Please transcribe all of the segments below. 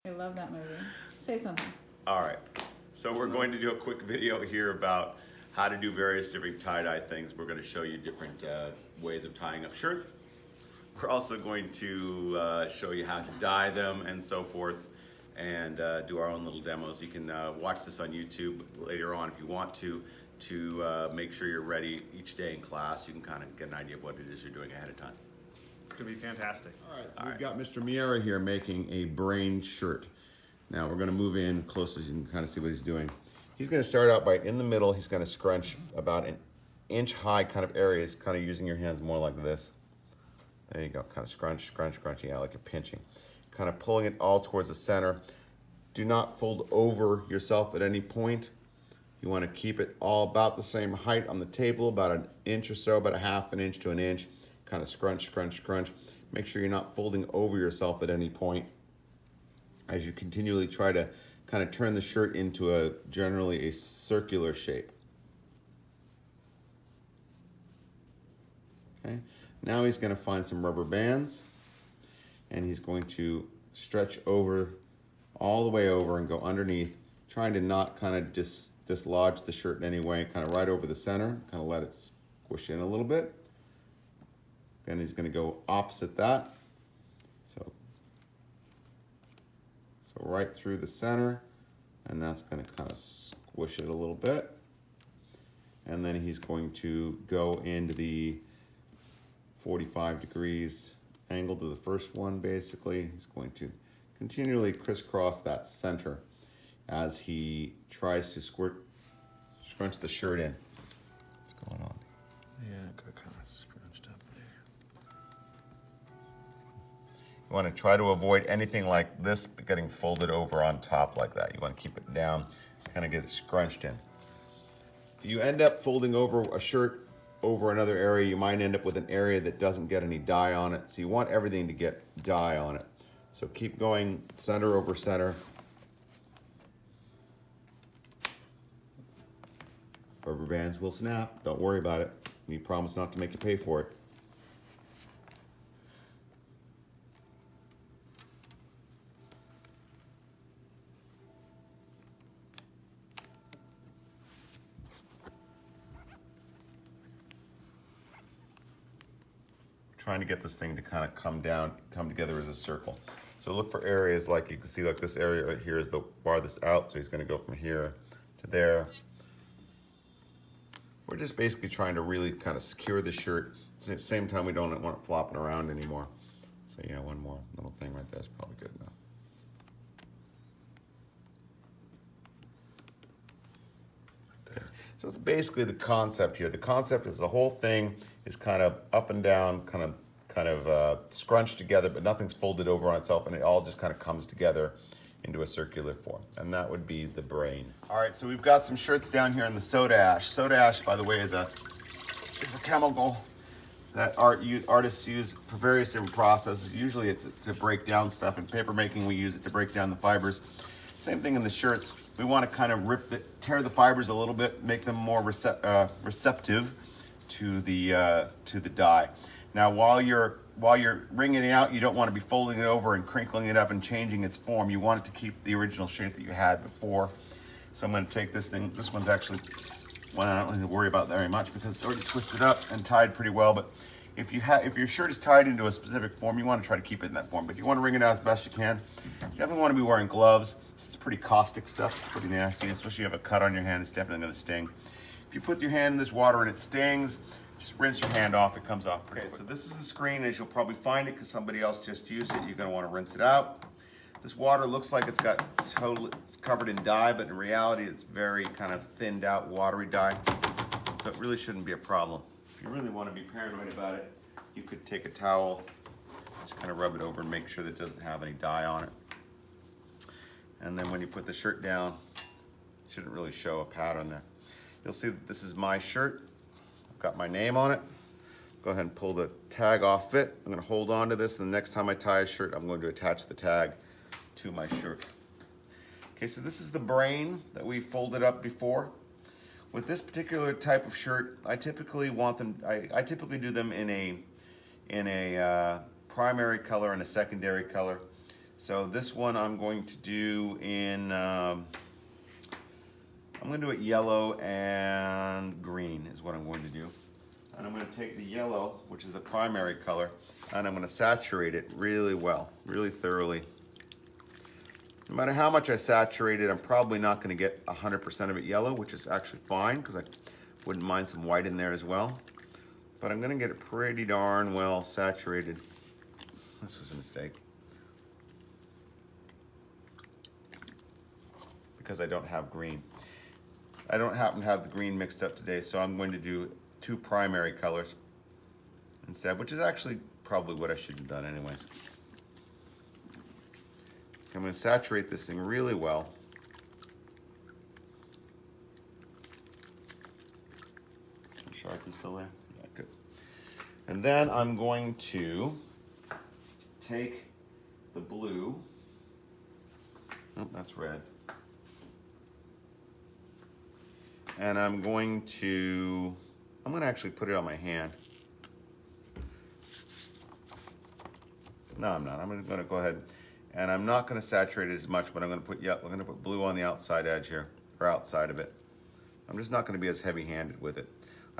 I love that movie. Say something. All right, so we're going to do a quick video here about how to do various different tie-dye things. We're going to show you different ways of tying up shirts. We're also going to show you how to dye them and so forth, and do our own little demos. You can watch this on YouTube later on if you want to make sure you're ready each day in class. You can kind of get an idea of what it is you're doing ahead of time. It's going to be fantastic. All right, so we've got Mr. Miera here making a brain shirt. Now we're going to move in closer so you can kind of see what he's doing. He's going to start out by in the middle. He's going to scrunch about an inch high kind of areas, kind of using your hands more like this. There you go, kind of scrunch, scrunching out like you're pinching. Kind of pulling it all towards the center. Do not fold over yourself at any point. You want to keep it all about the same height on the table, about an inch or so, about a half an inch to an inch. Kind of scrunch. Make sure you're not folding over yourself at any point as you continually try to kind of turn the shirt into generally a circular shape. Okay. Now he's going to find some rubber bands and he's going to stretch over all the way over and go underneath, trying to not kind of dislodge the shirt in any way, kind of right over the center, kind of let it squish in a little bit. Then he's going to go opposite that. So right through the center, and that's going to kind of squish it a little bit. And then he's going to go into the 45 degrees angle to the first one, basically. He's going to continually crisscross that center as he tries to scrunch the shirt in. What's going on? Yeah, it got kind of scrunched up there. You want to try to avoid anything like this getting folded over on top like that. You want to keep it down, kind of get it scrunched in. If you end up folding over a shirt over another area, you might end up with an area that doesn't get any dye on it. So you want everything to get dye on it. So keep going center over center. Rubber bands will snap. Don't worry about it. We promise not to make you pay for it. Trying to get this thing to kind of come together as a circle. So look for areas like you can see, like this area right here is the farthest out, so he's going to go from here to there. We're just basically trying to really kind of secure the shirt. At the same time, we don't want it flopping around anymore. So yeah, one more little thing right there is probably good enough. Okay. So it's basically the concept here. The concept is the whole thing is kind of up and down, kind of scrunched together, but nothing's folded over on itself, and it all just kind of comes together into a circular form, and that would be the brain. All right, so we've got some shirts down here in the soda ash. Soda ash, by the way, is a chemical that artists use for various different processes. Usually it's to break down stuff. In paper making, we use it to break down the fibers. Same thing in the shirts. We want to kind of tear the fibers a little bit, make them more receptive to the dye. Now, while you're wringing it out, you don't want to be folding it over and crinkling it up and changing its form. You want it to keep the original shape that you had before. So I'm going to take this thing. This one's actually one I don't need to worry about very much because it's already twisted up and tied pretty well. But if your shirt is tied into a specific form, you want to try to keep it in that form. But if you want to wring it out as best you can, you definitely want to be wearing gloves. This is pretty caustic stuff. It's pretty nasty, especially if you have a cut on your hand. It's definitely going to sting. If you put your hand in this water and it stings, just rinse your hand off, it comes off pretty quick. So this is the screen as you'll probably find it because somebody else just used it. You're going to want to rinse it out. This water looks like it's covered in dye, but in reality it's very kind of thinned out watery dye. So it really shouldn't be a problem. If you really want to be paranoid about it, you could take a towel, just kind of rub it over and make sure that it doesn't have any dye on it. And then when you put the shirt down, it shouldn't really show a pattern there. You'll see that this is my shirt. I've got my name on it. Go ahead and pull the tag off it. I'm going to hold on to this, and the next time I tie a shirt, I'm going to attach the tag to my shirt. Okay, so this is the brain that we folded up before. With this particular type of shirt, I typically do them in a primary color and a secondary color. So this one I'm going to do in, I'm going to do it yellow and green is what I'm going to do. And I'm going to take the yellow, which is the primary color, and I'm going to saturate it really well, really thoroughly. No matter how much I saturate it, I'm probably not going to get 100% of it yellow, which is actually fine because I wouldn't mind some white in there as well. But I'm going to get it pretty darn well saturated. This was a mistake. Because I don't have green. I don't happen to have the green mixed up today, so I'm going to do 2 primary colors instead, which is actually probably what I should have done anyways. I'm going to saturate this thing really well. Sharpie still there? Yeah, good. And then I'm going to take the blue. Oh, that's red. And I'm going to actually put it on my hand. No, I'm not. I'm going to go ahead, and I'm not going to saturate it as much, but I'm going to put blue on the outside edge here, or outside of it. I'm just not going to be as heavy-handed with it.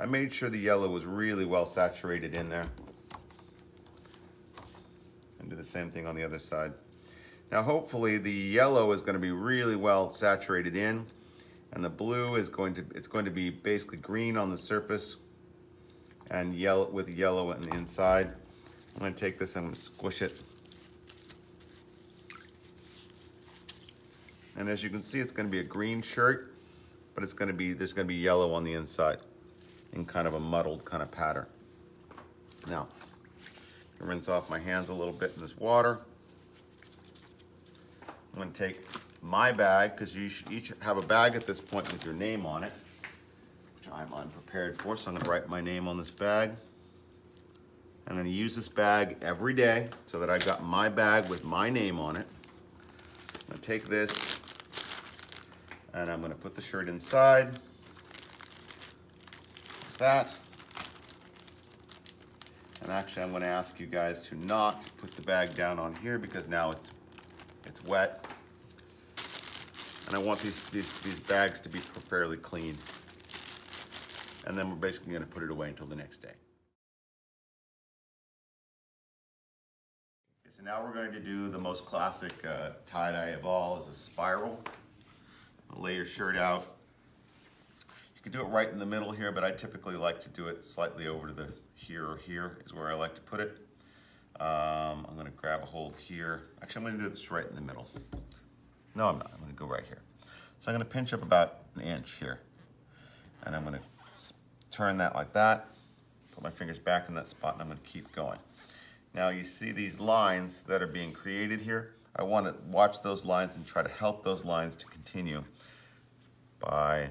I made sure the yellow was really well saturated in there. And do the same thing on the other side. Now hopefully the yellow is going to be really well saturated in, and the blue is going to be basically green on the surface and yellow with yellow on the inside. I'm going to take this and I'm going to squish it. And as you can see, it's going to be a green shirt, but there's going to be yellow on the inside in kind of a muddled kind of pattern. Now, I'm going to rinse off my hands a little bit in this water. I'm going to take my bag, because you should each have a bag at this point with your name on it, which I'm unprepared for, so I'm going to write my name on this bag. I'm going to use this bag every day so that I got my bag with my name on it. I'm going to take this and I'm going to put the shirt inside, like that. And actually I'm going to ask you guys to not put the bag down on here because now it's wet. And I want these bags to be fairly clean. And then we're basically going to put it away until the next day. Okay, so now we're going to do the most classic tie-dye of all, is a spiral. Lay your shirt out. You can do it right in the middle here, but I typically like to do it slightly over to the here or here is where I like to put it. I'm going to grab a hold here. Actually, I'm going to do this right in the middle. No, I'm not. I'm going to go right here. So I'm going to pinch up about an inch here. And I'm going to turn that like that. Put my fingers back in that spot, and I'm going to keep going. Now you see these lines that are being created here. I want to watch those lines and try to help those lines to continue by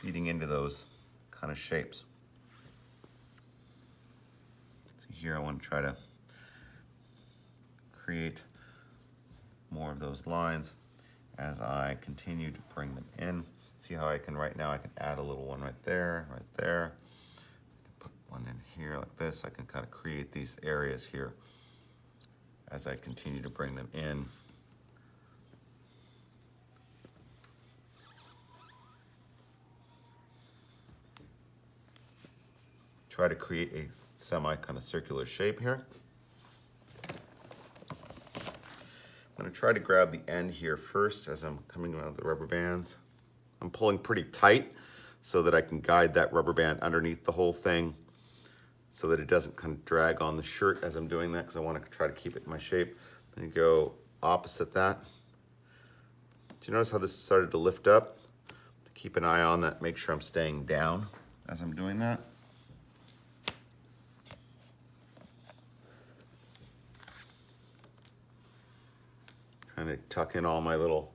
feeding into those kind of shapes. So here I want to try to create more of those lines as I continue to bring them in. See how I can, right now, I can add a little one right there, right there. I can put one in here like this. I can kind of create these areas here as I continue to bring them in. Try to create a semi kind of circular shape here. I'm going to try to grab the end here first as I'm coming out of the rubber bands. I'm pulling pretty tight so that I can guide that rubber band underneath the whole thing so that it doesn't kind of drag on the shirt as I'm doing that, because I want to try to keep it in my shape. And go opposite that. Do you notice how this started to lift up? Keep an eye on that, make sure I'm staying down as I'm doing that. Trying to tuck in all my little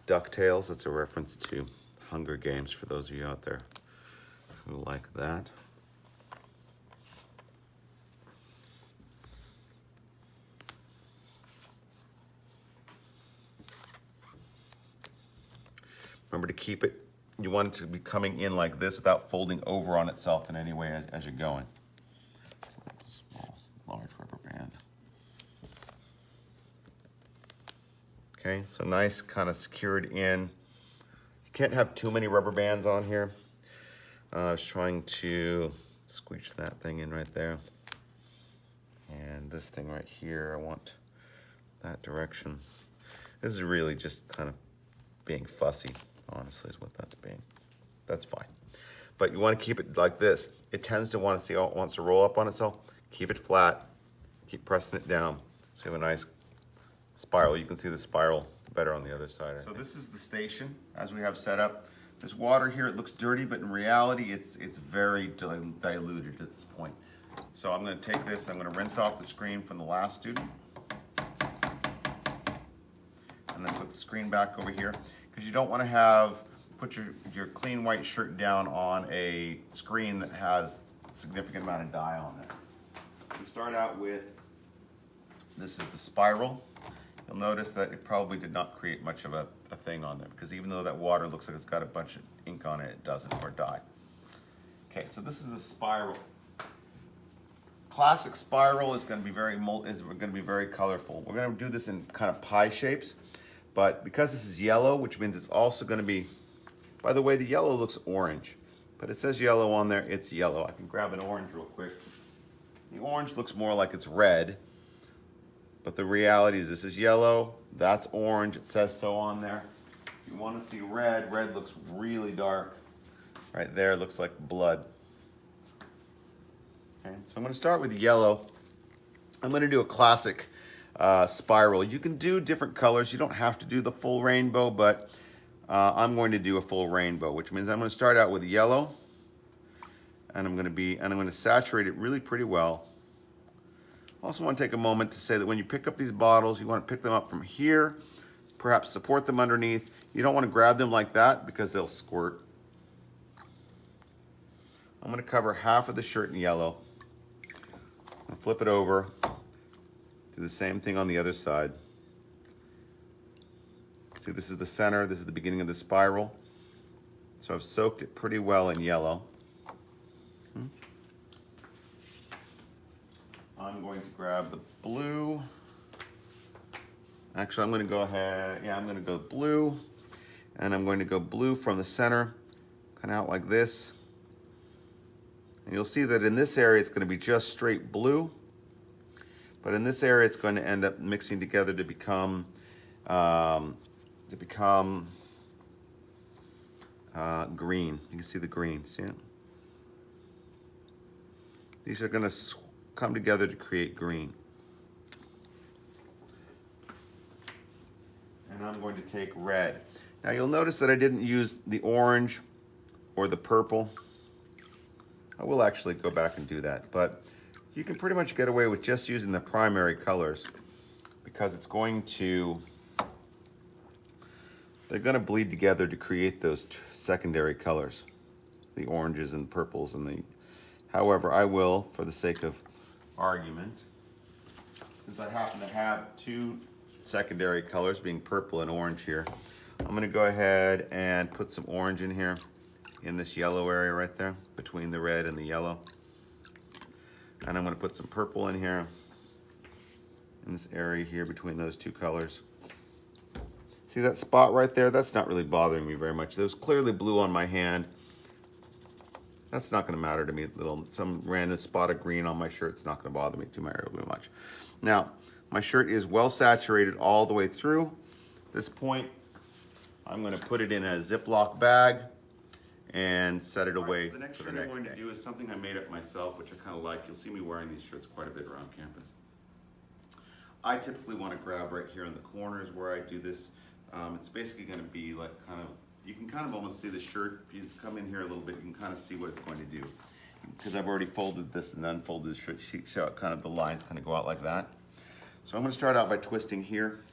ducktails. That's a reference to Hunger Games for those of you out there who like that. Remember to keep it, you want it to be coming in like this without folding over on itself in any way as you're going. Small, large rubber band. Okay, so nice, kind of secured in. You can't have too many rubber bands on here. I was trying to squeeze that thing in right there. And this thing right here, I want that direction. This is really just kind of being fussy, honestly, is what that's being. That's fine. But you want to keep it like this. It tends to want to see how it wants to roll up on itself. Keep it flat. Keep pressing it down. So you have a nice spiral. You can see the spiral better on the other side. So this is the station as we have set up. There's water here. It looks dirty, but in reality, it's very diluted at this point. So I'm going to take this. I'm going to rinse off the screen from the last student. And then put the screen back over here. Because you don't want to put your clean white shirt down on a screen that has a significant amount of dye on it. We start out with, this is the spiral. You'll notice that it probably did not create much of a thing on there, because even though that water looks like it's got a bunch of ink on it, it doesn't, or dye. Okay, so this is the spiral. Classic spiral is going to be very colorful. We're going to do this in kind of pie shapes, but because this is yellow, which means it's also going to be, by the way, the yellow looks orange, but it says yellow on there, it's yellow. I can grab an orange real quick. The orange looks more like it's red, but the reality is this is yellow, that's orange, it says so on there. If you want to see red, red looks really dark. Right there, it looks like blood. Okay, so I'm going to start with yellow. I'm going to do a classic spiral. You can do different colors. You don't have to do the full rainbow, but I'm going to do a full rainbow, which means I'm going to start out with yellow, and I'm going to saturate it really pretty well. Also want to take a moment to say that when you pick up these bottles, you want to pick them up from here, perhaps support them underneath. You don't want to grab them like that because they'll squirt. I'm going to cover half of the shirt in yellow. I'm going to flip it over, do the same thing on the other side. See, this is the center, this is the beginning of the spiral. So I've soaked it pretty well in yellow. I'm going to grab the blue. Actually, I'm going to go ahead, I'm going to go blue. And I'm going to go blue from the center, kind of out like this. And you'll see that in this area, it's going to be just straight blue. But in this area, it's going to end up mixing together to become green. You can see the green, see it? These are going to come together to create green. And I'm going to take red. Now you'll notice that I didn't use the orange or the purple. I will actually go back and do that, but you can pretty much get away with just using the primary colors because they're going to bleed together to create those secondary colors, the oranges and purples and the, however, I will, for the sake of argument, since I happen to have two secondary colors being purple and orange here, I'm going to go ahead and put some orange in here in this yellow area right there between the red and the yellow, and I'm going to put some purple in here in this area here between those two colors. See that spot right there? That's not really bothering me very much. There was clearly blue on my hand. That's not going to matter to me. Some random spot of green on my shirt, it's not going to bother me too much. Now, my shirt is well saturated all the way through. At this point, I'm going to put it in a Ziploc bag and set it away for the next day. The next shirt I'm going to do is something I made up myself, which I kind of like. You'll see me wearing these shirts quite a bit around campus. I typically want to grab right here in the corners where I do this. It's basically going to be like you can kind of almost see the shirt. If you come in here a little bit, you can kind of see what it's going to do. Because I've already folded this and unfolded the shirt sheet, so kind of the lines kind of go out like that. So I'm going to start out by twisting here.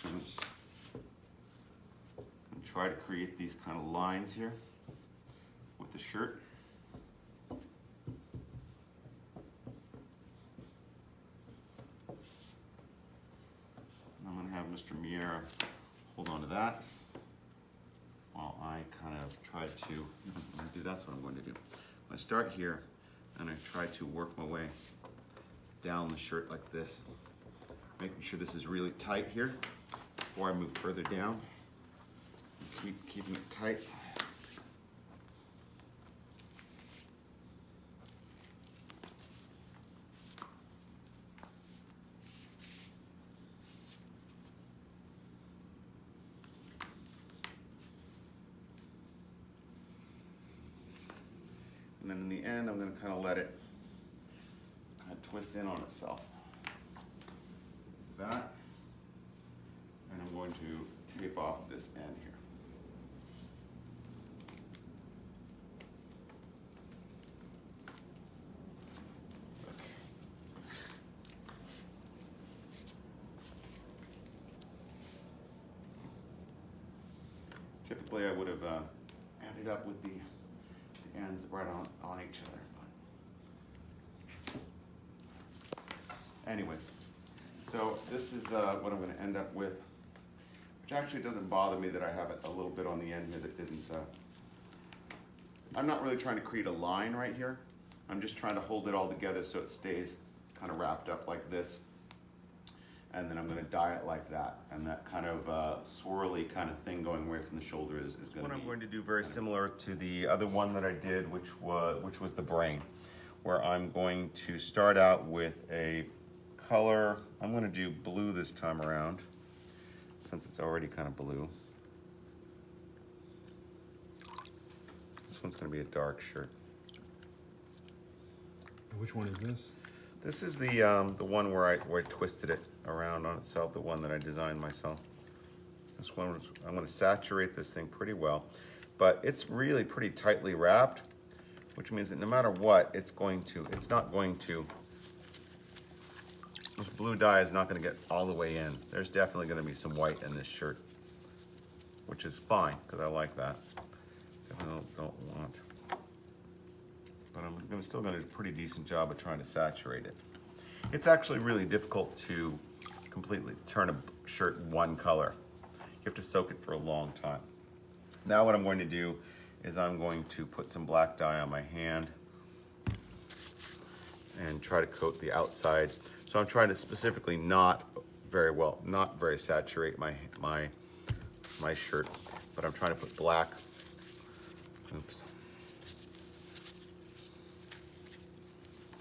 And try to create these kind of lines here with the shirt. I'm going to have Mr. Miera hold on to that while I kind of try to do. That's what I'm going to do. I start here and I try to work my way down the shirt like this Making sure this is really tight here before I move further down. Keeping it tight. And then in the end, I'm going to kind of let it kind of twist in on itself. Like that. And I'm going to tape off this end here. Typically, I would have ended up with the ends right on each other. But anyways, so this is what I'm going to end up with, which actually doesn't bother me that I have it a little bit on the end here that didn't. I'm not really trying to create a line right here. I'm just trying to hold it all together so it stays kind of wrapped up like this. And then I'm going to dye it like that, and that kind of swirly kind of thing going away from the shoulder is going to be. What I'm going to do very similar to the other one that I did, which was the brain, where I'm going to start out with a color. I'm going to do blue this time around, since it's already kind of blue. This one's going to be a dark shirt. Which one is this? This is the one where I twisted it around on itself, the one that I designed myself. This one, I'm going to saturate this thing pretty well, but it's really pretty tightly wrapped, which means that no matter what, it's not going to, this blue dye is not going to get all the way in. There's definitely going to be some white in this shirt, which is fine, because I like that. Definitely don't want. But I'm still going to do a pretty decent job of trying to saturate it. It's actually really difficult to completely turn a shirt one color. You have to soak it for a long time. Now what I'm going to do is I'm going to put some black dye on my hand and try to coat the outside. So I'm trying to specifically not very saturate my shirt, but I'm trying to put black. Oops.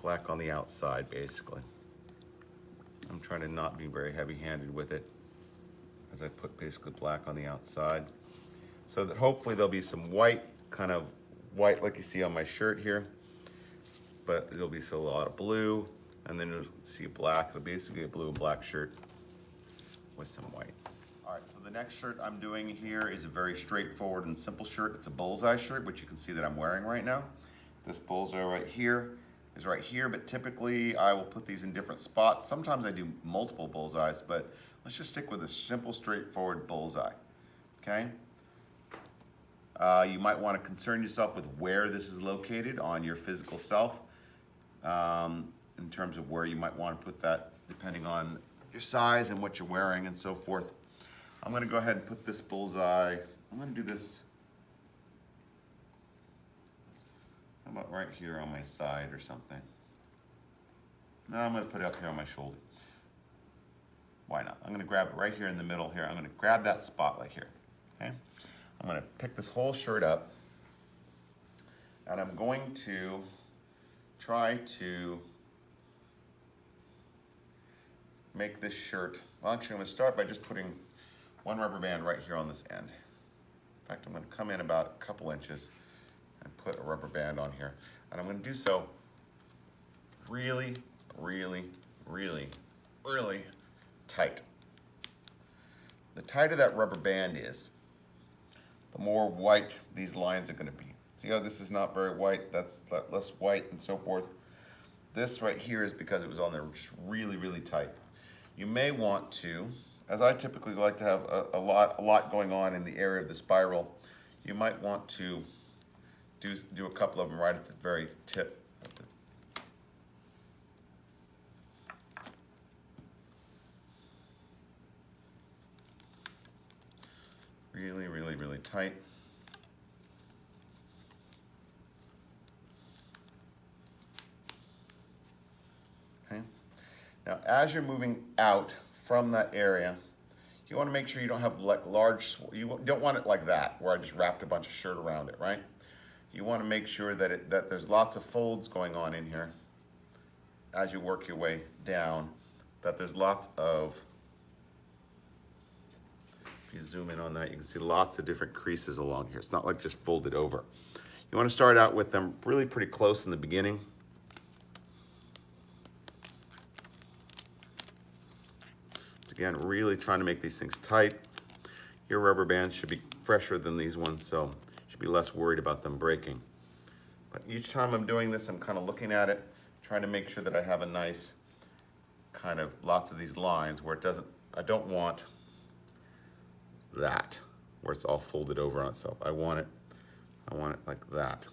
Black on the outside, basically. I'm trying to not be very heavy-handed with it as I put basically black on the outside, so that hopefully there'll be some white, kind of white like you see on my shirt here, but it'll be a lot of blue, and then you'll see black. It'll basically be a blue and black shirt with some white. All right, so the next shirt I'm doing here is a very straightforward and simple shirt. It's a bullseye shirt, which you can see that I'm wearing right now. This bullseye right here is right here, but typically I will put these in different spots. Sometimes I do multiple bullseyes, but let's just stick with a simple, straightforward bullseye, okay? You might want to concern yourself with where this is located on your physical self, in terms of where you might want to put that, depending on your size and what you're wearing and so forth. I'm going to go ahead and put this bullseye, I'm going to do this, how about right here on my side or something? No, I'm going to put it up here on my shoulder. Why not? I'm going to grab it right here in the middle here. I'm going to grab that spot right here, okay? I'm going to pick this whole shirt up, and I'm going to try to make this shirt, well, actually I'm going to start by just putting one rubber band right here on this end. In fact, I'm going to come in about a couple inches and put a rubber band on here. And I'm going to do so really, really, really, really tight. The tighter that rubber band is, the more white these lines are going to be. See how this is not very white, that's less white and so forth. This right here is because it was on there really, really tight. You may want to, as I typically like to have a lot going on in the area of the spiral, you might want to do a couple of them right at the very tip. Really, really, really tight. Okay. Now, as you're moving out from that area. You want to make sure you don't have like large, you don't want it like that, where I just wrapped a bunch of shirt around it, right? You want to make sure that that there's lots of folds going on in here as you work your way down, that there's lots of, if you zoom in on that, you can see lots of different creases along here. It's not like just folded over. You want to start out with them really pretty close in the beginning. So again, really trying to make these things tight. Your rubber bands should be fresher than these ones, so you should be less worried about them breaking. But each time I'm doing this, I'm kind of looking at it, trying to make sure that I have a nice kind of lots of these lines where it doesn't, I don't want that, where it's all folded over on itself. I want it like that.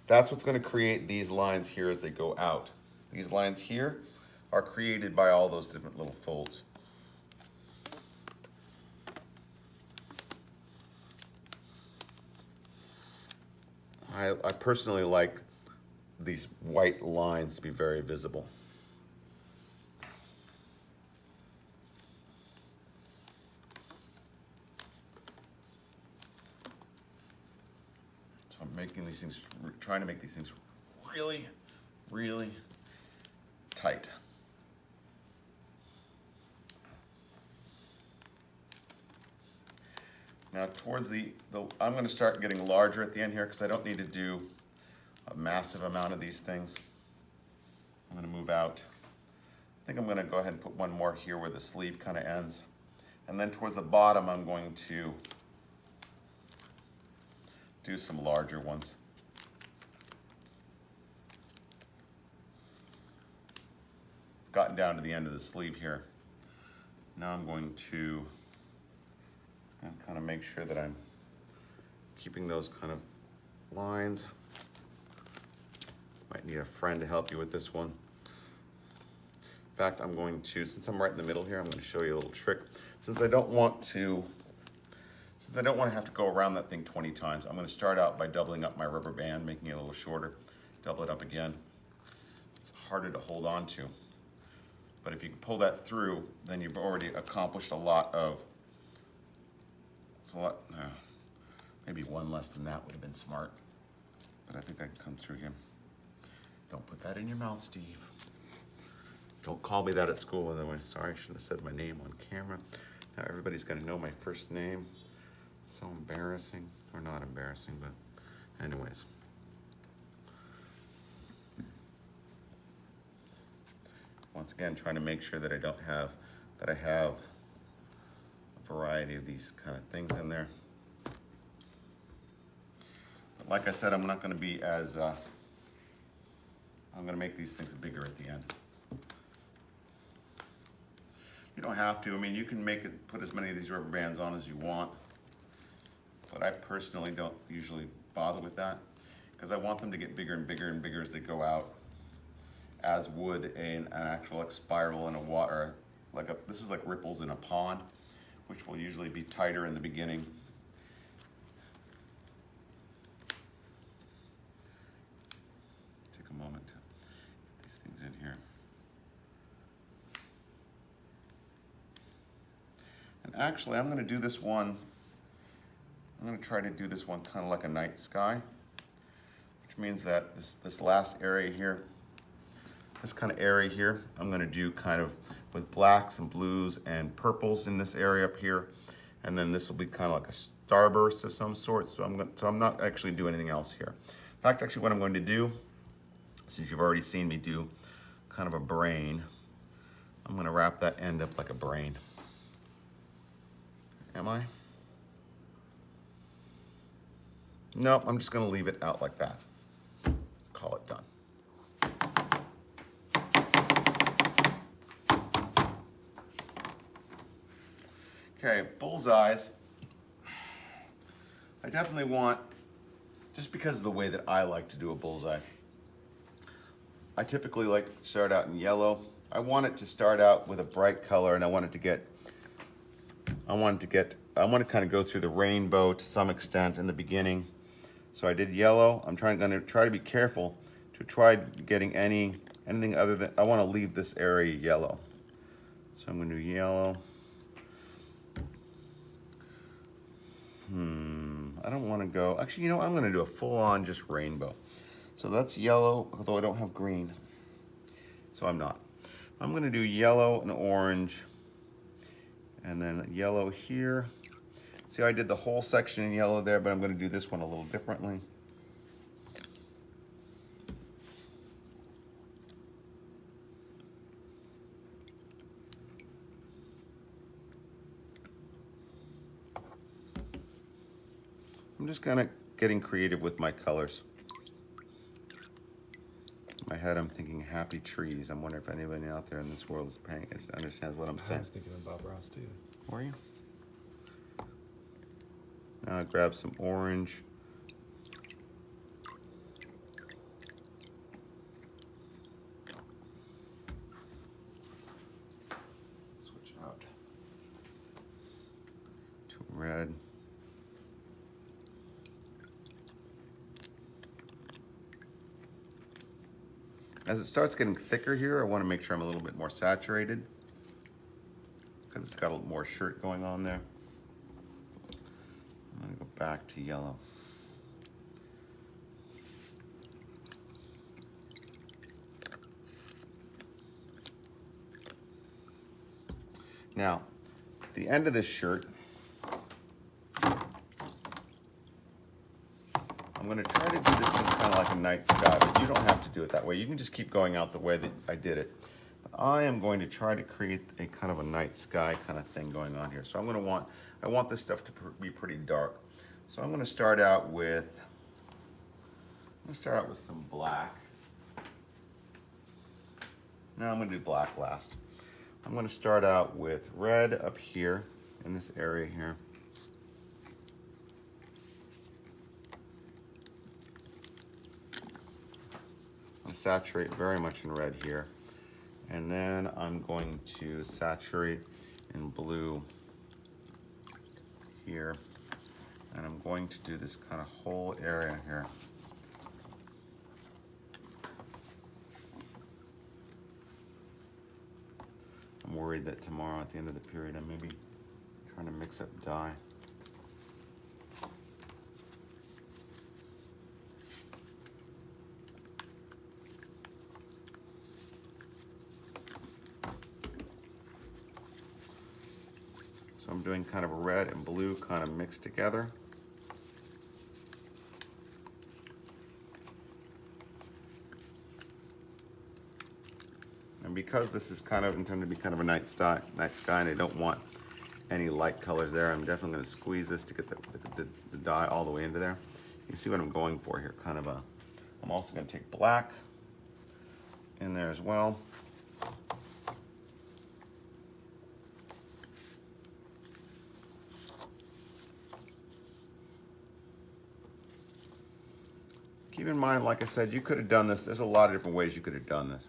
That's what's going to create these lines here as they go out. These lines here are created by all those different little folds. I personally like these white lines to be very visible. So I'm making these things, trying to make these things really, really tight. Now towards I'm going to start getting larger at the end here because I don't need to do a massive amount of these things. I'm going to move out. I think I'm going to go ahead and put one more here where the sleeve kind of ends. And then towards the bottom, I'm going to do some larger ones. Gotten down to the end of the sleeve here. Now I'm going to kind of make sure that I'm keeping those kind of lines. Might need a friend to help you with this one. In fact, I'm going to, since I'm right in the middle here, I'm going to show you a little trick. Since I don't want to have to go around that thing 20 times, I'm going to start out by doubling up my rubber band, making it a little shorter, double it up again. It's harder to hold on to. But if you can pull that through, then you've already accomplished a lot of, maybe one less than that would have been smart. But I think I can come through here. Don't put that in your mouth, Steve. Don't call me that at school, otherwise, sorry, I shouldn't have said my name on camera. Now everybody's gonna know my first name. So embarrassing, or not embarrassing, but anyways. Once again, trying to make sure that I have a variety of these kind of things in there. But like I said, I'm not gonna be as, I'm gonna make these things bigger at the end. You don't have to. I mean, you can put as many of these rubber bands on as you want, but I personally don't usually bother with that because I want them to get bigger and bigger and bigger as they go out, as would an actual like spiral in a water, this is like ripples in a pond, which will usually be tighter in the beginning. Take a moment to get these things in here. And actually, I'm going to do this one, I'm going to try to do this one kind of like a night sky, which means that this last area here, this kind of area here, I'm going to do kind of with blacks and blues and purples in this area up here, and then this will be kind of like a starburst of some sort. So I'm not actually doing anything else here. In fact, actually, what I'm going to do, since you've already seen me do kind of a brain, I'm going to wrap that end up like a brain. Am I? Nope, I'm just going to leave it out like that. Call it done. Okay, bullseyes. I definitely want, just because of the way that I like to do a bullseye, I typically like to start out in yellow. I want it to start out with a bright color, and I want to kind of go through the rainbow to some extent in the beginning. So I did yellow. I'm going to try to be careful to try getting anything other than, I want to leave this area yellow. So I'm going to do yellow. I don't want to go, actually, you know, I'm going to do a full-on just rainbow. So that's yellow, although I don't have green. So I'm not. I'm going to do yellow and orange, and then yellow here. See how I did the whole section in yellow there, but I'm going to do this one a little differently. I'm just kind of getting creative with my colors. In my head, I'm thinking happy trees. I'm wondering if anybody out there in this world is paying, understands what I'm I saying. was thinking of Bob Ross too. Were you? Now I grab some orange. Switch out to red. As it starts getting thicker here, I want to make sure I'm a little bit more saturated because it's got a little more shirt going on there. I'm going to go back to yellow. Now, the end of this shirt, I'm going to try to do this thing kind of like a night sky, but you don't have to do it that way. You can just keep going out the way that I did it. But I am going to try to create a kind of a night sky kind of thing going on here. So I want this stuff to be pretty dark. So I'm going to start out with some black. Now I'm going to do black last. I'm going to start out with red up here in this area here. I saturate very much in red here, and then I'm going to saturate in blue here, and I'm going to do this kind of whole area here. I'm worried that tomorrow at the end of the period I may be trying to mix up dye. So I'm doing kind of red and blue kind of mixed together. And because this is kind of intended to be kind of a night sky and I don't want any light colors there, I'm definitely going to squeeze this to get the dye all the way into there. You can see what I'm going for here, kind of a, I'm also going to take black in there as well. Keep in mind, like I said, you could have done this. There's a lot of different ways you could have done this.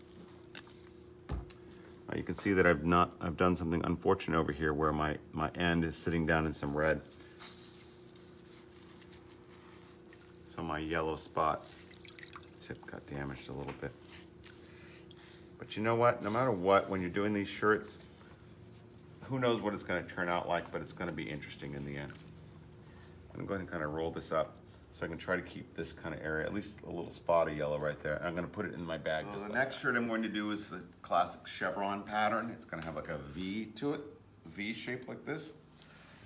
You can see that I've done something unfortunate over here where my end is sitting down in some red. So my yellow spot tip got damaged a little bit. But you know what? No matter what, when you're doing these shirts, who knows what it's going to turn out like, but it's going to be interesting in the end. I'm going to go ahead and kind of roll this up so I can try to keep this kind of area, at least a little spot of yellow right there. I'm going to put it in my bag. So the next shirt I'm going to do is the classic chevron pattern. It's going to have like a V to it, V shape like this. I'm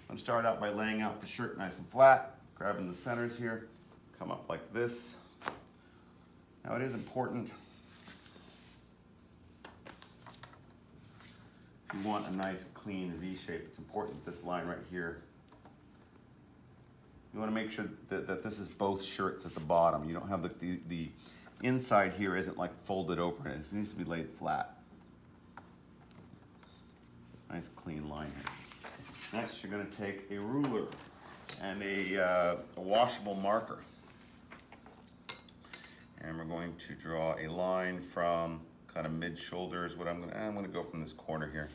going to start out by laying out the shirt nice and flat, grabbing the centers here, come up like this. Now it is important, if you want a nice clean V shape, it's important that this line right here, you want to make sure that this is both shirts at the bottom. You don't have the inside here isn't like folded over it. It needs to be laid flat. Nice clean line here. Next, you're going to take a ruler and a washable marker. And we're going to draw a line from kind of mid-shoulders. I'm going to go from this corner here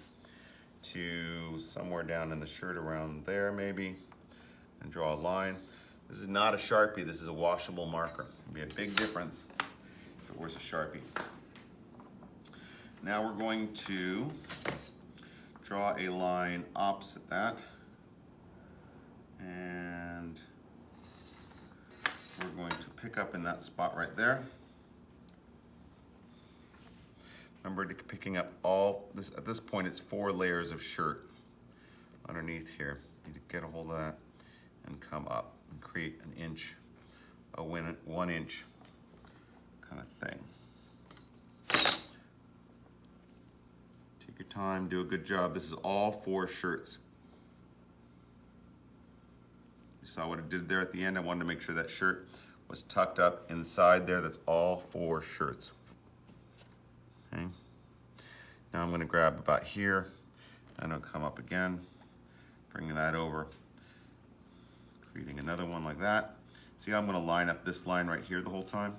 to somewhere down in the shirt around there maybe, and draw a line. This is not a Sharpie, this is a washable marker. It'd be a big difference if it was a Sharpie. Now we're going to draw a line opposite that. And we're going to pick up in that spot right there. Remember picking up all this, at this point it's 4 layers of shirt underneath here. You need to get a hold of that and come up and create an inch, a 1 inch kind of thing. Take your time, do a good job. This is all 4 shirts. You saw what it did there at the end. I wanted to make sure that shirt was tucked up inside there. That's all 4 shirts. Okay. Now I'm going to grab about here and I'll come up again, bringing that over, creating another one like that. See how I'm going to line up this line right here the whole time?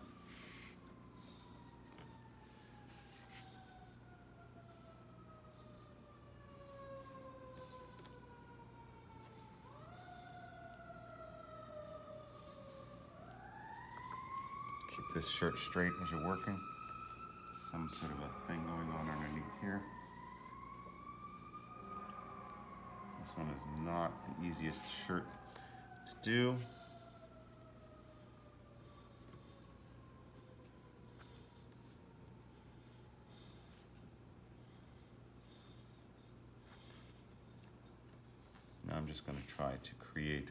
Keep this shirt straight as you're working. Some sort of a thing going on underneath here. This one is not the easiest shirt to do. Now I'm just going to try to create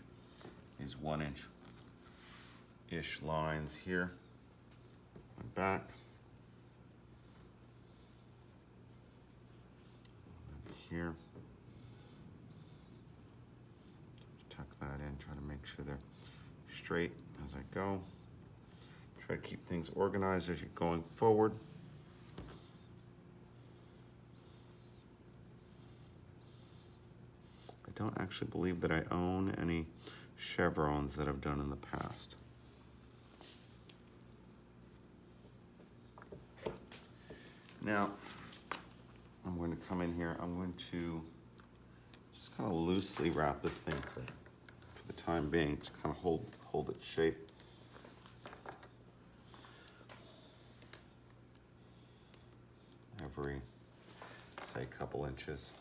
these 1 inch-ish lines here. And back. Here. Tuck that in, try to make sure they're straight as I go. Try to keep things organized as you're going forward. I don't actually believe that I own any chevrons that I've done in the past. Now, I'm going to come in here, I'm going to just kind of loosely wrap this thing for the time being to kind of hold its shape. Every, say, couple inches.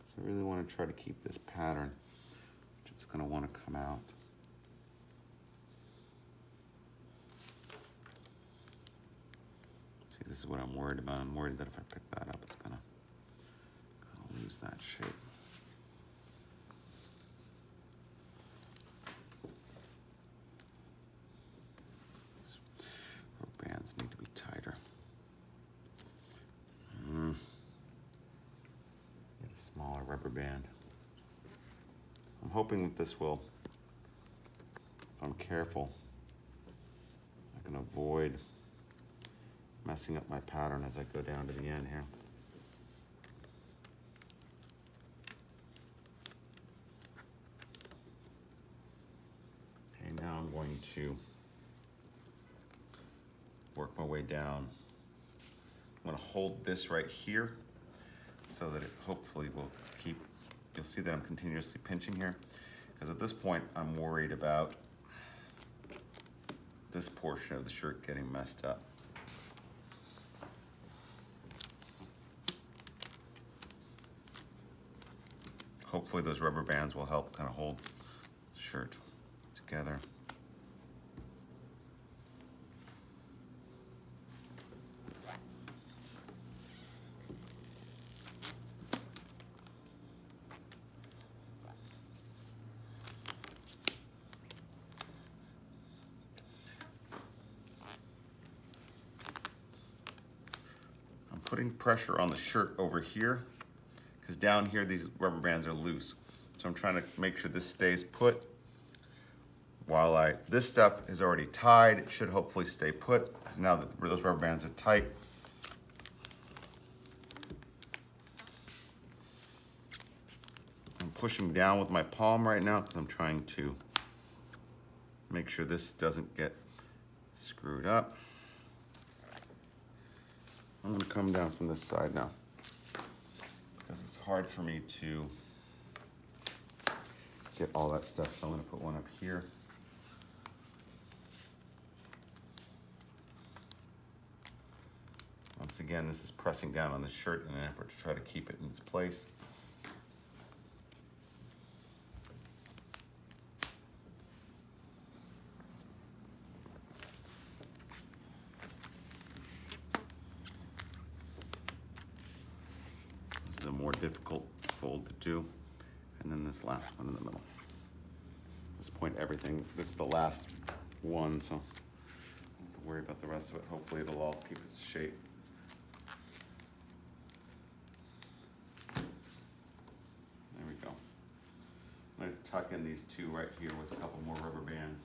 So I really want to try to keep this pattern. It's going to want to come out. See, this is what I'm worried about. I'm worried that if I pick that up, it's going to lose that shape. These rubber bands need to be tighter. Get a smaller rubber band. I'm hoping that this will, if I'm careful, I can avoid messing up my pattern as I go down to the end here. Okay, now I'm going to work my way down. I'm going to hold this right here so that it hopefully will keep. You'll see that I'm continuously pinching here, because at this point I'm worried about this portion of the shirt getting messed up. Hopefully those rubber bands will help kind of hold the shirt together. Putting pressure on the shirt over here, because down here these rubber bands are loose. So I'm trying to make sure this stays put while this stuff is already tied. It should hopefully stay put, because now that those rubber bands are tight. I'm pushing down with my palm right now because I'm trying to make sure this doesn't get screwed up. I'm going to come down from this side now, because it's hard for me to get all that stuff. So I'm going to put one up here. again, this is pressing down on the shirt in an effort to try to keep it in its place. This is a more difficult fold to do. And then this last one in the middle. At this point, everything, this is the last one, so I don't have to worry about the rest of it. Hopefully it'll all keep its shape. There we go. I'm going to tuck in these two right here with a couple more rubber bands.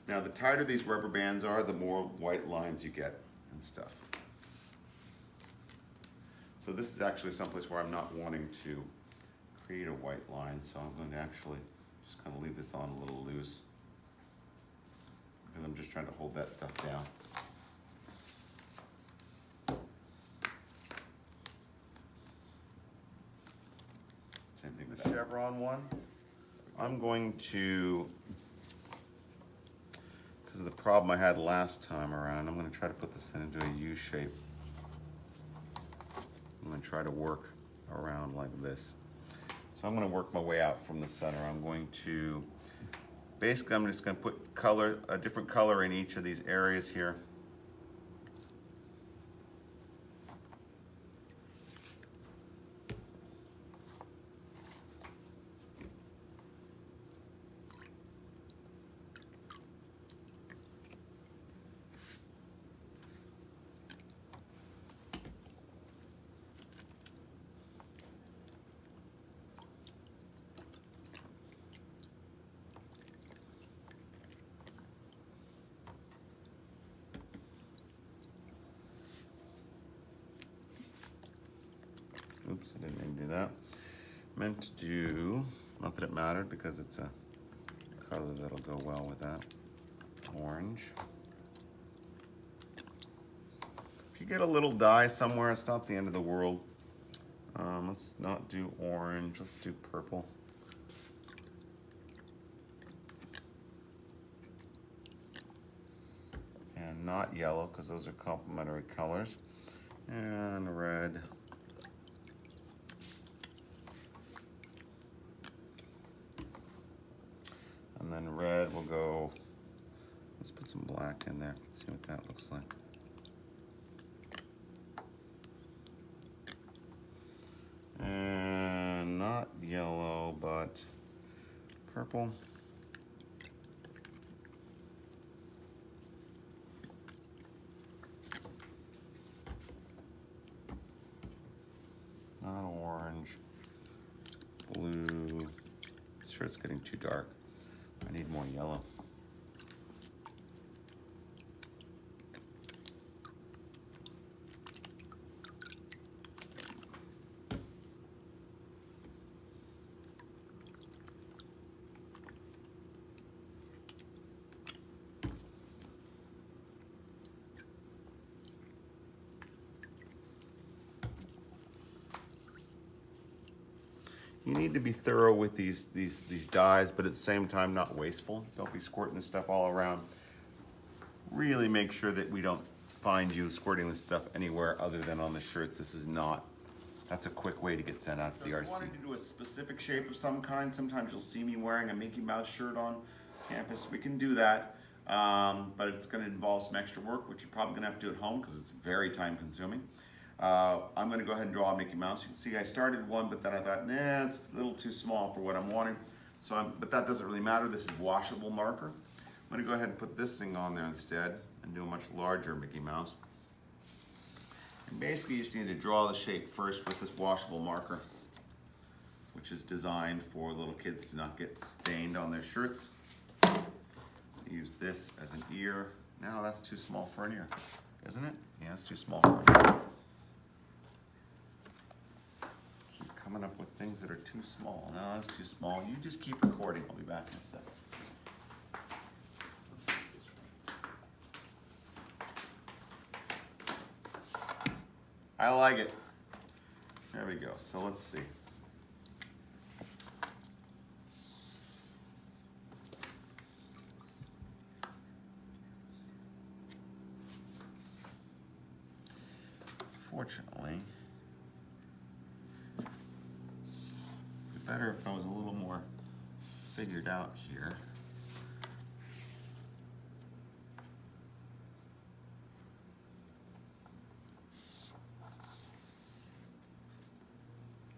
Now, the tighter these rubber bands are, the more white lines you get and stuff. So this is actually someplace where I'm not wanting to create a white line, so I'm going to actually just kind of leave this on a little loose because I'm just trying to hold that stuff down. Same thing with the chevron one. I'm going to, because of the problem I had last time around, I'm going to try to put this thing into a U shape. I'm going to try to work around like this. So I'm going to work my way out from the center. I'm going to, basically I'm just going to put color, a different color in each of these areas here. Oops, I didn't mean to do that. Meant to do, not that it mattered because it's a color that'll go well with that. Orange. If you get a little dye somewhere, it's not the end of the world. Let's not do orange, let's do purple. And not yellow, because those are complementary colors. And red. And then red will go, let's put some black in there, see what that looks like. And not yellow, but purple. Not orange, blue. Sure, it's getting too dark. I need more yellow. You need to be thorough with these dyes, but at the same time not wasteful. Don't be squirting this stuff all around. Really make sure that we don't find you squirting this stuff anywhere other than on the shirts. This is not, that's a quick way to get sent out to the RC. If you wanted to do a specific shape of some kind, sometimes you'll see me wearing a Mickey Mouse shirt on campus. We can do that, but it's gonna involve some extra work, which you're probably gonna have to do at home because it's very time consuming. I'm going to go ahead and draw a Mickey Mouse. You can see I started one, but then I thought, nah, it's a little too small for what I'm wanting. But that doesn't really matter. This is washable marker. I'm going to go ahead and put this thing on there instead and do a much larger Mickey Mouse. And basically, you just need to draw the shape first with this washable marker, which is designed for little kids to not get stained on their shirts. Use this as an ear. Now that's too small for an ear, isn't it? Yeah, it's too small for an ear. Coming up with things that are too small. No, that's too small. You just keep recording. I'll be back in a second. I like it. There we go. So let's see. unfortunately, it'd be better if I was a little more figured out here.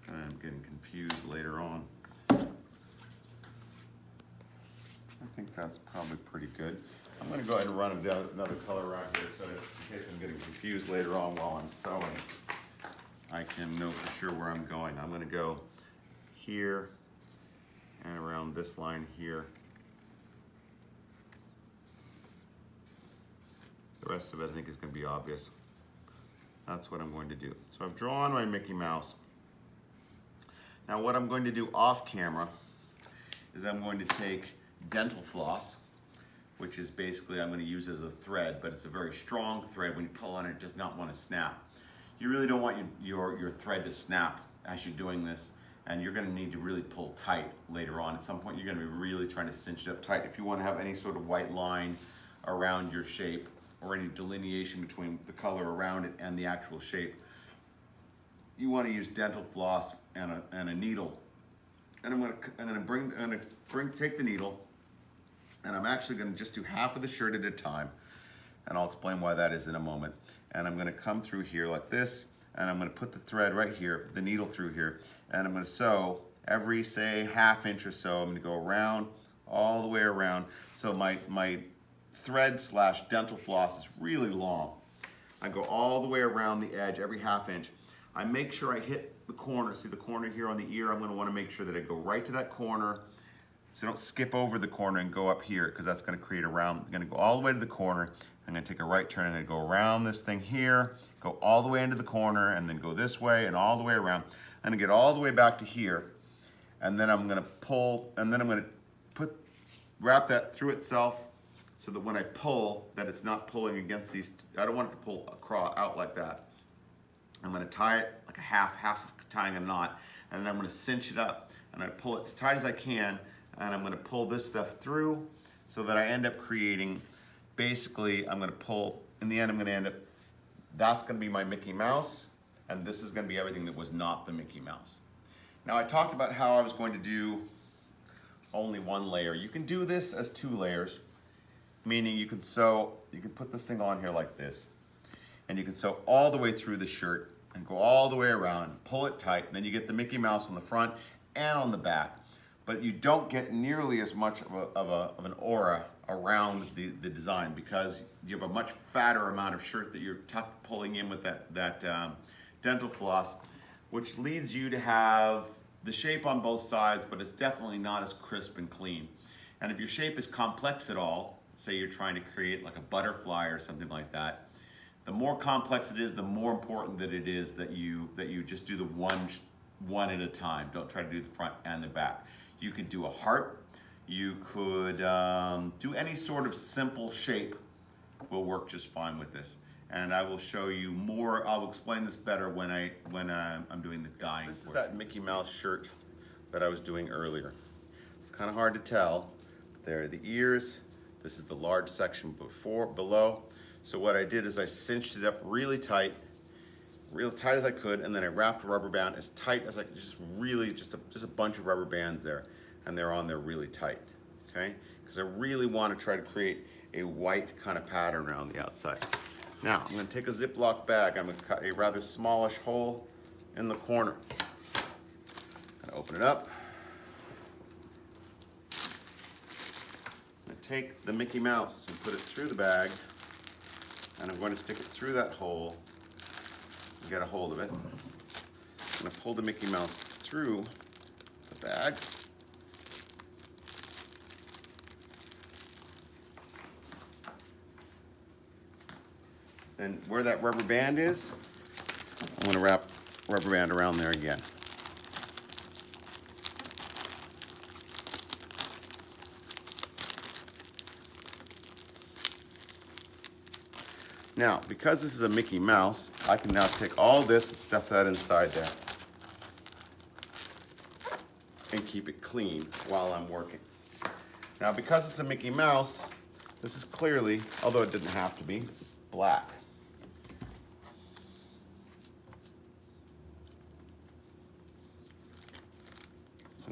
I'm getting confused later on. I think that's probably pretty good. I'm going to go ahead and run another color around here so that in case I'm getting confused later on while I'm sewing, I can know for sure where I'm going. I'm going to go here and around this line here. The rest of it I think is going to be obvious. That's what I'm going to do. So I've drawn my Mickey Mouse. Now what I'm going to do off camera is I'm going to take dental floss, which is basically I'm going to use as a thread, but it's a very strong thread. When you pull on it, it does not want to snap. You really don't want your thread to snap as you're doing this, and you're going to need to really pull tight later on. At some point you're going to be really trying to cinch it up tight if you want to have any sort of white line around your shape or any delineation between the color around it and the actual shape. You want to use dental floss and a needle. And I'm going to take the needle, and I'm actually going to just do half of the shirt at a time, and I'll explain why that is in a moment. And I'm going to come through here like this, and I'm going to put the thread right here, the needle through here, and I'm going to sew every, say, ½ inch or so. I'm going to go around, all the way around. So my thread / dental floss is really long. I go all the way around the edge every ½ inch. I make sure I hit the corner. See the corner here on the ear? I'm going to want to make sure that I go right to that corner, so don't skip over the corner and go up here, because that's going to create a round. I'm going to go all the way to the corner. I'm going to take a right turn and then go around this thing here, go all the way into the corner, and then go this way and all the way around. I'm going to get all the way back to here, and then I'm going to pull, and then I'm going to wrap that through itself so that when I pull, that it's not pulling against these. I don't want it to pull across out like that. I'm going to tie it like a half tying a knot, and then I'm going to cinch it up, and I pull it as tight as I can, and I'm going to pull this stuff through so that I end up creating, basically, I'm going to pull, in the end I'm going to end up, that's going to be my Mickey Mouse, and this is going to be everything that was not the Mickey Mouse. Now I talked about how I was going to do only one layer. You can do this as 2 layers, meaning you can put this thing on here like this, and you can sew all the way through the shirt and go all the way around, pull it tight, and then you get the Mickey Mouse on the front and on the back. But you don't get nearly as much of an aura around the design, because you have a much fatter amount of shirt that you're pulling in with that dental floss, which leads you to have the shape on both sides, but it's definitely not as crisp and clean. And if your shape is complex at all, say you're trying to create like a butterfly or something like that, the more complex it is, the more important that it is that you just do the one at a time. Don't try to do the front and the back. You could do a heart. You could do any sort of simple shape will work just fine with this. And I will show you more. I'll explain this better when I'm doing the dyeing. This is that Mickey Mouse shirt that I was doing earlier. It's kind of hard to tell. There are the ears. This is the large section below. So what I did is I cinched it up really tight, real tight as I could, and then I wrapped a rubber band as tight as I could, just a bunch of rubber bands there, and they're on there really tight, okay? Because I really want to try to create a white kind of pattern around the outside. Now, I'm going to take a Ziploc bag. I'm going to cut a rather smallish hole in the corner. I'm going to open it up. I'm going to take the Mickey Mouse and put it through the bag. And I'm going to stick it through that hole and get a hold of it. I'm going to pull the Mickey Mouse through the bag. And where that rubber band is, I'm going to wrap rubber band around there again. Now, because this is a Mickey Mouse, I can now take all this and stuff that inside there and keep it clean while I'm working. Now, because it's a Mickey Mouse, this is clearly, although it didn't have to be, black.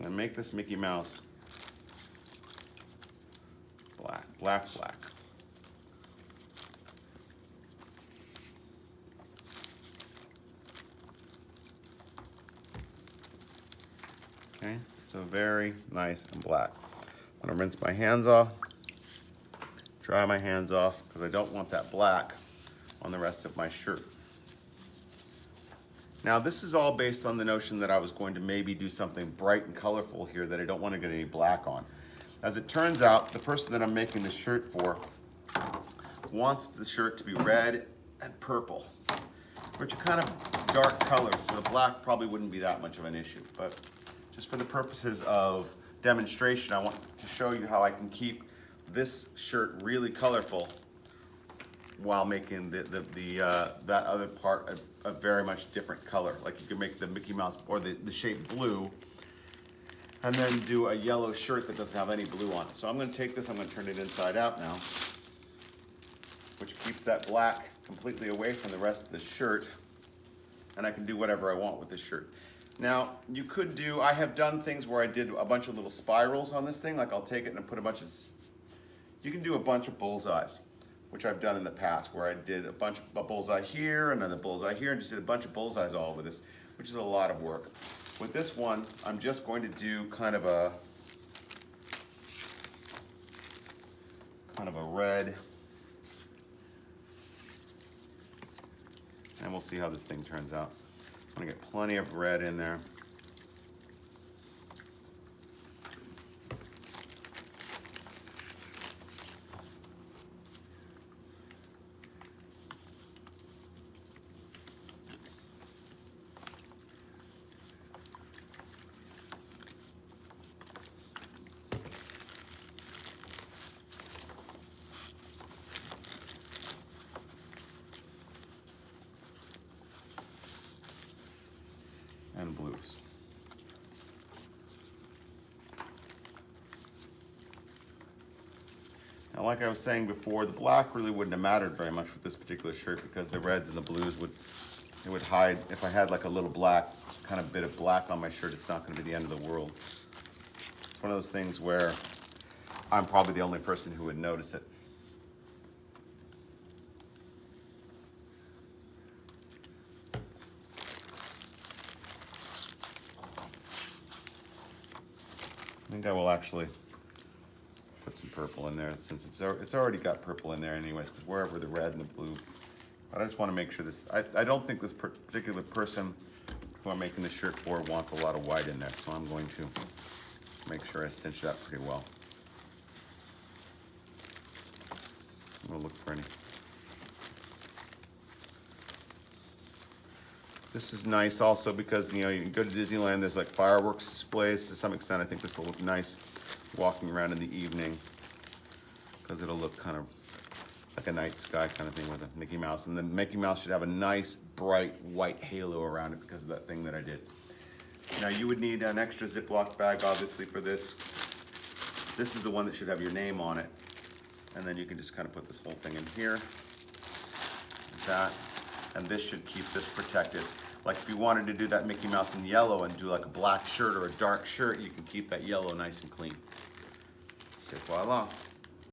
I'm gonna make this Mickey Mouse black, black, black. Okay, so very nice and black. I'm gonna rinse my hands off, dry my hands off, because I don't want that black on the rest of my shirt. Now this is all based on the notion that I was going to maybe do something bright and colorful here that I don't want to get any black on. As it turns out, the person that I'm making the shirt for wants the shirt to be red and purple, which are kind of dark colors, so the black probably wouldn't be that much of an issue. But just for the purposes of demonstration, I want to show you how I can keep this shirt really colorful while making that other part a very much different color. Like you can make the Mickey Mouse or the shape blue and then do a yellow shirt that doesn't have any blue on it. So I'm gonna take this, I'm gonna turn it inside out now, which keeps that black completely away from the rest of the shirt, and I can do whatever I want with this shirt. Now, you could do, I have done things where I did a bunch of little spirals on this thing, like I'll take it and put a bunch of, you can do a bunch of bullseyes, which I've done in the past, where I did a bunch of a bullseye here, another bullseye here, and just did a bunch of bullseyes all over this, which is a lot of work. With this one, I'm just going to do kind of a red, and we'll see how this thing turns out. I'm gonna get plenty of red in there. And blues. Now, like I was saying before, the black really wouldn't have mattered very much with this particular shirt because the reds and the blues would hide. If I had like a little black, kind of bit of black on my shirt, it's not going to be the end of the world. It's one of those things where I'm probably the only person who would notice it. I think I will actually put some purple in there since it's already got purple in there anyways, because wherever the red and the blue. But I just want to make sure this, I don't think this particular person who I'm making the shirt for wants a lot of white in there, so I'm going to make sure I cinch that pretty well. I'm going to look for any. This is nice also because, you know, you can go to Disneyland, there's like fireworks displays. To some extent, I think this will look nice walking around in the evening because it'll look kind of like a night sky kind of thing with a Mickey Mouse. And the Mickey Mouse should have a nice, bright, white halo around it because of that thing that I did. Now, you would need an extra Ziploc bag, obviously, for this. This is the one that should have your name on it. And then you can just kind of put this whole thing in here, like that. And this should keep this protected. Like if you wanted to do that Mickey Mouse in yellow and do like a black shirt or a dark shirt, you can keep that yellow nice and clean. So voila.